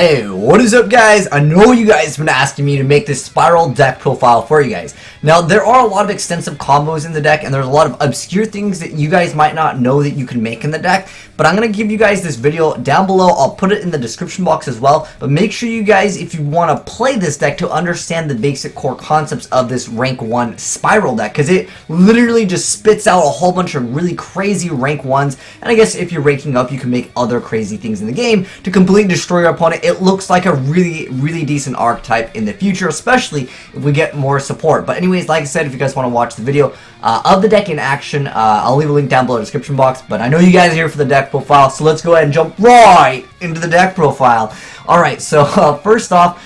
Hey, what is up guys? I know you guys have been asking me to make this Spyral deck profile for you guys. Now, there are a lot of extensive combos in the deck, and there's a lot of obscure things that you guys might not know that you can make in the deck, but I'm going to give you guys this video down below. I'll put it in the description box as well, but make sure you guys, if you want to play this deck, to understand the basic core concepts of this rank 1 Spyral deck, because it literally just spits out a whole bunch of really crazy rank 1s, and I guess if you're ranking up, you can make other crazy things in the game to completely destroy your opponent. It looks like a really decent archetype in the future, especially if we get more support. But anyways, like I said, if you guys want to watch the video of the deck in action, I'll leave a link down below in the description box. But I know you guys are here for the deck profile, so let's go ahead and jump right into the deck profile. Alright, so first off,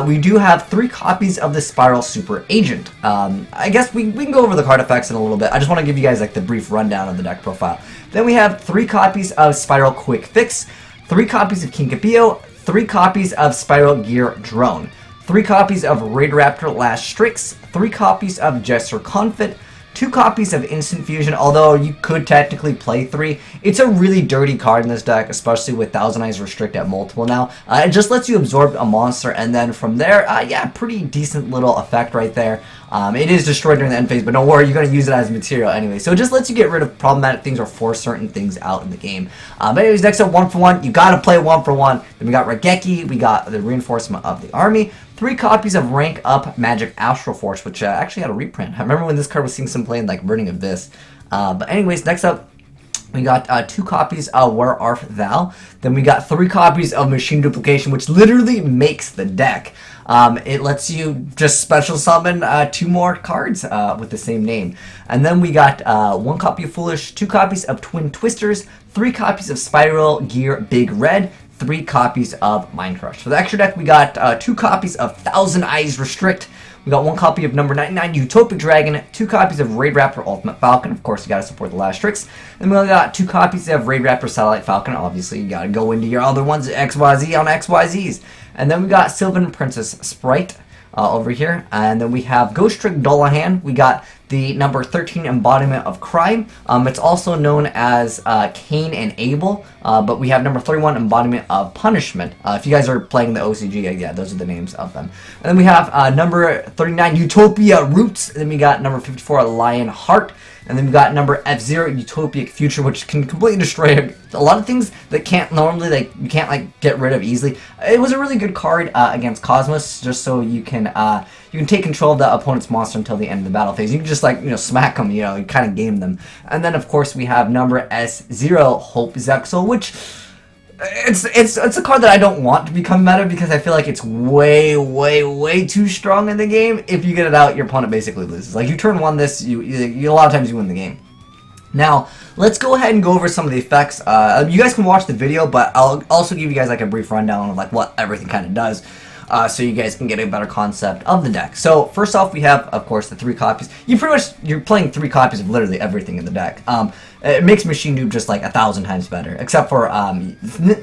we do have 3 copies of the Spyral Super Agent. I guess we can go over the card effects in a little bit. I just want to give you guys like the brief rundown of the deck profile. Then we have 3 copies of Spyral Quick Fix, 3 copies of King P.O, 3 copies of Spyral Gear Drone, 3 copies of Raid Raptor Last Strix, 3 copies of Jester Confit, 2 copies of Instant Fusion, although you could technically play 3. It's a really dirty card in this deck, especially with Thousand Eyes Restrict at multiple now. It just lets you absorb a monster, and then from there, yeah, pretty decent little effect right there. It is destroyed during the end phase, but don't worry, you're going to use it as material anyway. So it just lets you get rid of problematic things or force certain things out in the game. But anyways, next up, 1 for 1. You got to play 1 for 1. Then we got Regeki, we got the Reinforcement of the Army, 3 copies of Rank Up Magic Astral Force, which actually had a reprint. I remember when this card was seeing some play in like Burning Abyss. But anyways, next up, we got 2 copies of Where Art Thou. Then we got 3 copies of Machine Duplication, which literally makes the deck. It lets you just special summon 2 more cards with the same name. And then we got 1 copy of Foolish, 2 copies of Twin Twisters, 3 copies of Spyral Gear Big Red, 3 copies of Mind Crush. For the extra deck, we got 2 copies of Thousand Eyes Restrict. We got 1 copy of number 99 Utopic Dragon, 2 copies of Raid Raptor Ultimate Falcon. Of course, you gotta support the last tricks. Then we got 2 copies of Raid Raptor Satellite Falcon. Obviously, you gotta go into your other ones, XYZ on XYZs. And then we got Sylvan Princess Sprite over here. And then we have Ghost Trick Dullahan. We got the number 13 embodiment of crime. It's also known as Cain and Abel, but we have number 31 embodiment of punishment. If you guys are playing the OCG, yeah, those are the names of them. And then we have number 39 Utopia Roots. And then we got number 54 Lion Heart. And then we got number F0 Utopic Future, which can completely destroy a lot of things that can't normally, like, you can't like get rid of easily. It was a really good card against Cosmos, just so you can take control of the opponent's monster until the end of the battle phase. You can just like, you know, smack them, you know, you kind of game them. And then of course we have number S0 Hope Zexel, which it's a card that I don't want to become meta because I feel like it's way too strong in the game. If you get it out, your opponent basically loses. Like, you turn 1 this, you a lot of times you win the game. Now, let's go ahead and go over some of the effects. You guys can watch the video, but I'll also give you guys like a brief rundown of like what everything kind of does. So you guys can get a better concept of the deck. So first off, we have, of course, the 3 copies. You're playing 3 copies of literally everything in the deck. It makes Machine Noob just like 1,000 times better, except for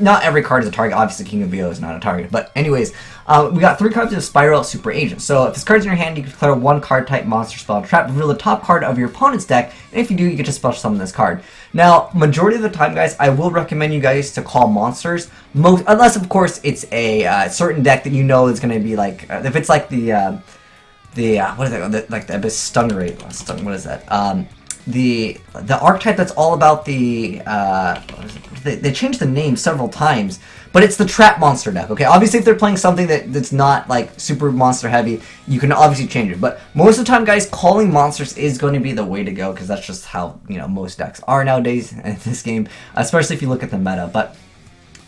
not every card is a target. Obviously, King of VO is not a target. But anyways, we got 3 cards of Spyral Super Agent. So if this card's in your hand, you can declare 1 card type monster spell trap, reveal the top card of your opponent's deck, and if you do, you get to special summon this card. Now, majority of the time, guys, I will recommend you guys to call monsters, unless of course it's a certain deck that you know is going to be like, if it's like the what is that? Like the Abyss Stun Rate. What is that? The archetype that's all about the they changed the name several times, but it's the trap monster deck. Okay, obviously if they're playing something that's not like super monster heavy, you can obviously change it, but most of the time, guys, calling monsters is going to be the way to go, because that's just how, you know, most decks are nowadays in this game, especially if you look at the meta. But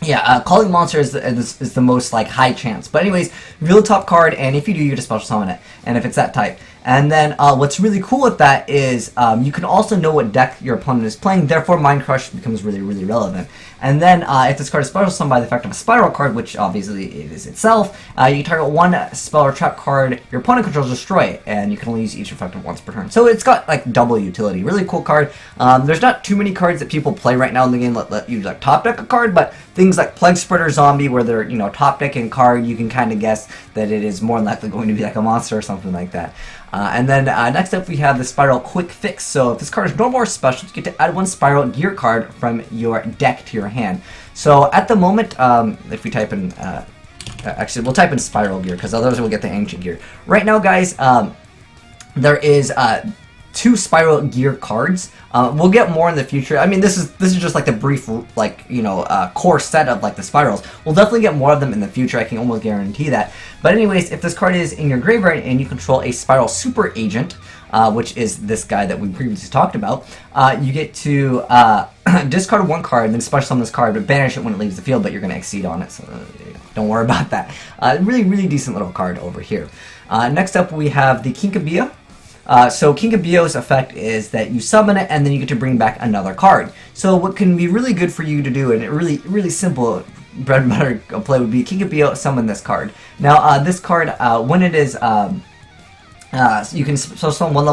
yeah, calling monster is the most like high chance. But anyways, reveal the top card, and if you do, you get to special summon it, and if it's that type. And then what's really cool with that is you can also know what deck your opponent is playing, therefore Mind Crush becomes really relevant. And then if this card is special summoned by the effect of a Spyral card, which obviously it is itself, you can target 1 spell or trap card your opponent controls, destroy it, and you can only use each effect once per turn. So it's got like double utility. Really cool card. There's not too many cards that people play right now in the game that let you like top deck a card, but things like Plague Spreader Zombie, where they're, you know, top decking card, you can kind of guess that it is more likely going to be like a monster or something like that. And then next up we have the Spyral Quick Fix. So if this card is normal or special, you get to add 1 Spyral Gear card from your deck to your hand. So at the moment, if we type in Actually, we'll type in Spyral gear because otherwise we'll get the ancient gear. Right now, guys, there is 2 Spyral gear cards. We'll get more in the future. I mean, this is just like the brief, like, you know, core set of like the spirals. We'll definitely get more of them in the future. I can almost guarantee that. But anyways, if this card is in your graveyard and you control a Spyral super agent, which is this guy that we previously talked about, you get to discard 1 card, then special summon this card, but banish it when it leaves the field, but you're going to exceed on it, so don't worry about that. Really decent little card over here. Next up, we have the Kinkabia. So Kinkabio's effect is that you summon it, and then you get to bring back another card. So what can be really good for you to do, and it really simple bread and butter play would be Kinkabio, summon this card. Now, this card, when it is... you can summon one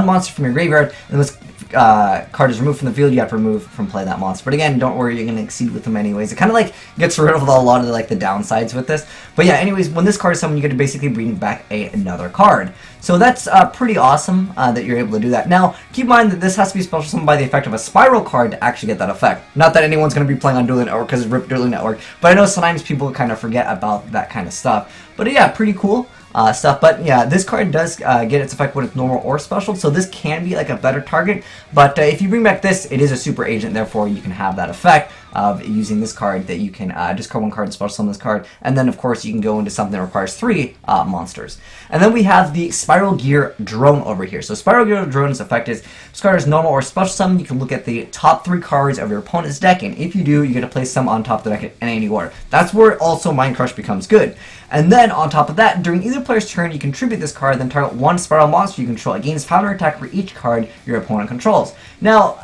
monster from your graveyard, and this card is removed from the field. You have to remove from play that monster. But again, don't worry, you're going to exceed with them anyways. It kind of like gets rid of a lot of the downsides with this. But yeah, anyways, when this card is summoned, you get to basically bring back another card. So that's pretty awesome that you're able to do that. Now, keep in mind that this has to be special summoned by the effect of a Spyral card to actually get that effect. Not that anyone's going to be playing on Dueling Network because it's RIP Dueling Network, but I know sometimes people kind of forget about that kind of stuff. But yeah, pretty cool. Stuff, but yeah, this card does get its effect when it's normal or special, so this can be like a better target, but if you bring back this, it is a super agent, therefore you can have that effect of using this card that you can discard 1 card and special summon this card, and then of course you can go into something that requires 3 monsters. And then we have the Spyral Gear Drone over here. So Spyral Gear Drone's effect is, this card is normal or special summon. You can look at the top 3 cards of your opponent's deck, and if you do, you get to place some on top of the deck in any order. That's where also Mind Crush becomes good. And then on top of that, during either player's turn, you contribute this card, then target 1 Spyral monster you control. It gains 500 attack for each card your opponent controls. Now,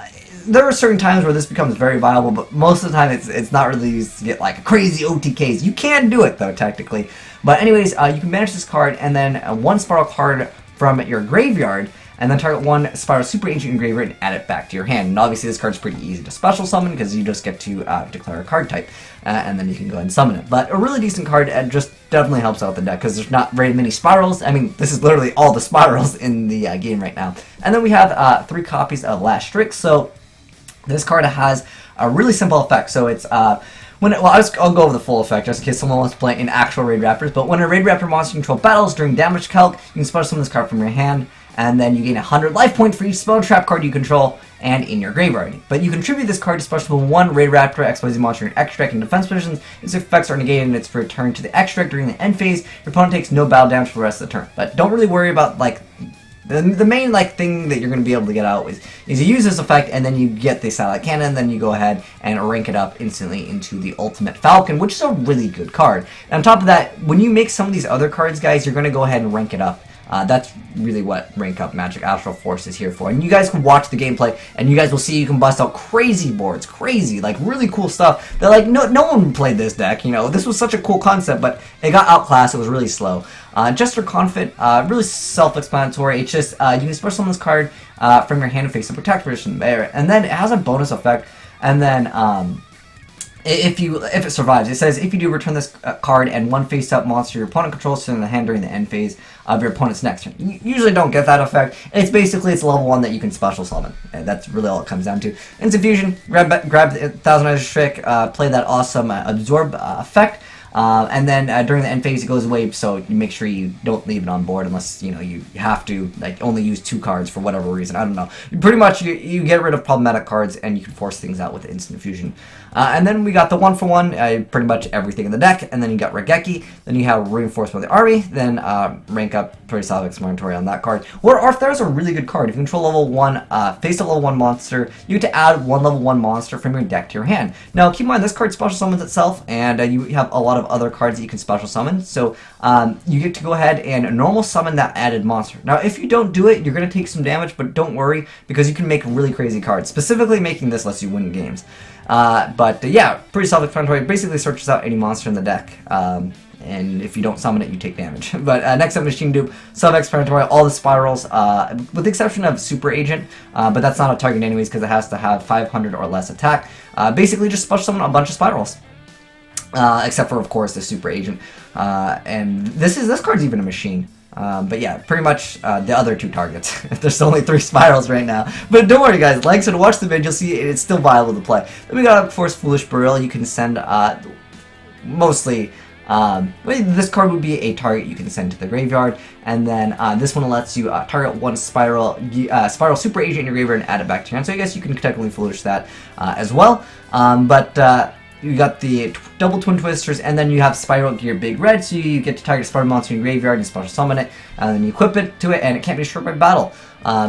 there are certain times where this becomes very viable, but most of the time it's not really used to get like crazy OTKs. You can do it though, technically. But anyways, you can manage this card and then 1 Spyral card from your graveyard, and then target 1 Spyral Super Ancient in graveyard and add it back to your hand. And obviously this card's pretty easy to special summon because you just get to declare a card type, and then you can go ahead and summon it. But a really decent card, and just definitely helps out the deck because there's not very many spirals. I mean, this is literally all the spirals in the game right now. And then we have 3 copies of Last Strix. So this card has a really simple effect. So it's I'll go over the full effect just in case someone wants to play in actual Raid Raptors. But when a Raid Raptor monster you control battles during damage calc, you can special summon this card from your hand, and then you gain 100 life points for each spell trap card you control and in your graveyard. But you contribute this card to special summon 1 Raid Raptor XYZ monster in extract and defense positions. Its effects are negated and it's returned to the extract during the end phase. Your opponent takes no battle damage for the rest of the turn. But don't really worry about like the main like thing that you're going to be able to get out is you use this effect, and then you get the Satellite Cannon, and then you go ahead and rank it up instantly into the Ultimate Falcon, which is a really good card. And on top of that, when you make some of these other cards, guys, you're going to go ahead and rank it up. That's really what Rank Up Magic Astral Force is here for. And you guys can watch the gameplay, and you guys will see you can bust out crazy boards, like really cool stuff that like no one played this deck. You know, this was such a cool concept, but it got outclassed. It was really slow. Jester Confident, really self-explanatory. It's just you can special summon this card from your hand and face up protect position there, and then it has a bonus effect, and then if it survives, it says if you do, return this card and 1 face-up monster your opponent controls to in the hand during the end phase of your opponent's next turn. You usually don't get that effect. It's level 1 that you can special summon. And that's really all it comes down to. Instant Fusion, grab the Thousand Eyes Trick, play that awesome Absorb effect. And then during the end phase it goes away, so you make sure you don't leave it on board unless you have to like only use 2 cards for whatever reason. I don't know. Pretty much you get rid of problematic cards and you can force things out with Instant Fusion. And then we got the 1-for-1, pretty much everything in the deck, and then you got Regeki, then you have Reinforcement of the Army, then rank up pretty self-explanatory on that card. Or if there's a really good card, if you control level 1, face a level 1 monster, you get to add 1 level 1 monster from your deck to your hand. Now keep in mind this card special summons itself, and you have a lot of other cards that you can special summon, so you get to go ahead and normal summon that added monster. Now if you don't do it, you're going to take some damage, but don't worry, because you can make really crazy cards. Specifically making this lets you win games. But yeah, pretty self-explanatory. It basically searches out any monster in the deck, and if you don't summon it, you take damage. But next up, Machine Dupe, self-explanatory, all the spirals, with the exception of Super Agent, but that's not a target anyways because it has to have 500 or less attack. Basically just special summon a bunch of spirals. Except for, of course, the Super Agent. And this card's even a machine. But yeah, pretty much the other 2 targets. There's only 3 spirals right now. But don't worry, guys. Like, so to watch the video, you'll see it's still viable to play. Then we got, of course, Foolish Burial. You can send mostly. This card would be a target you can send to the graveyard, and then this one lets you target one Spyral Super Agent in your graveyard and add it back to your hand. So I guess you can technically flourish that as well. You got the double Twin Twisters, and then you have Spyral Gear Big Red, so you get to target a Spyral monster in your graveyard and special summon it, and then you equip it to it, and it can't be destroyed by battle.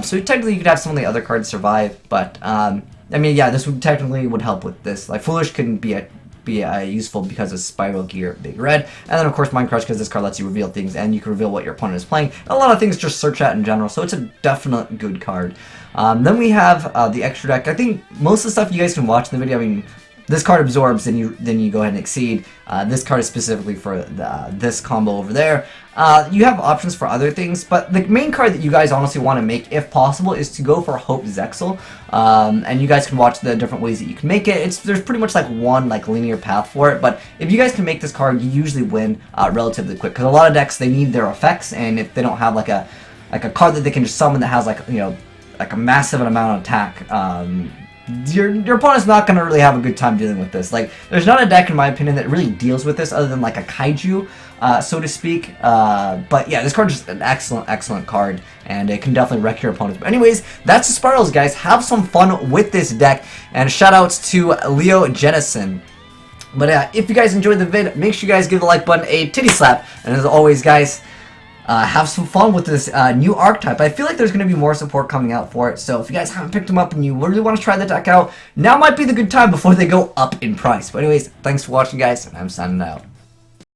So technically you could have some of the other cards survive, but I mean, yeah, this would technically help with this. Like Foolish couldn't be useful because of Spyral Gear Big Red, and then of course Mind Crush because this card lets you reveal things, and you can reveal what your opponent is playing. A lot of things just search at in general, so it's a definite good card. Then we have the extra deck. I think most of the stuff you guys can watch in the video. I mean, this card absorbs, then you go ahead and exceed. This card is specifically for this combo over there. You have options for other things, but the main card that you guys honestly want to make, if possible, is to go for Hope Zexal. And you guys can watch the different ways that you can make it. There's pretty much like one linear path for it, but if you guys can make this card, you usually win relatively quick. Because a lot of decks, they need their effects, and if they don't have like a card that they can just summon that has like a massive amount of attack, your opponent's not going to really have a good time dealing with this. Like, there's not a deck, in my opinion, that really deals with this other than like a kaiju, so to speak. But yeah, this card is an excellent card, and it can definitely wreck your opponents. But anyways, that's the Spirals, guys. Have some fun with this deck, and shoutouts to Leo Jennison. But if you guys enjoyed the vid, make sure you guys give the like button a titty slap, and as always, guys, have some fun with this new Archetype. I feel like there's going to be more support coming out for it, so if you guys haven't picked them up and you really want to try the deck out, now might be the good time before they go up in price. But anyways, thanks for watching, guys, and I'm signing out.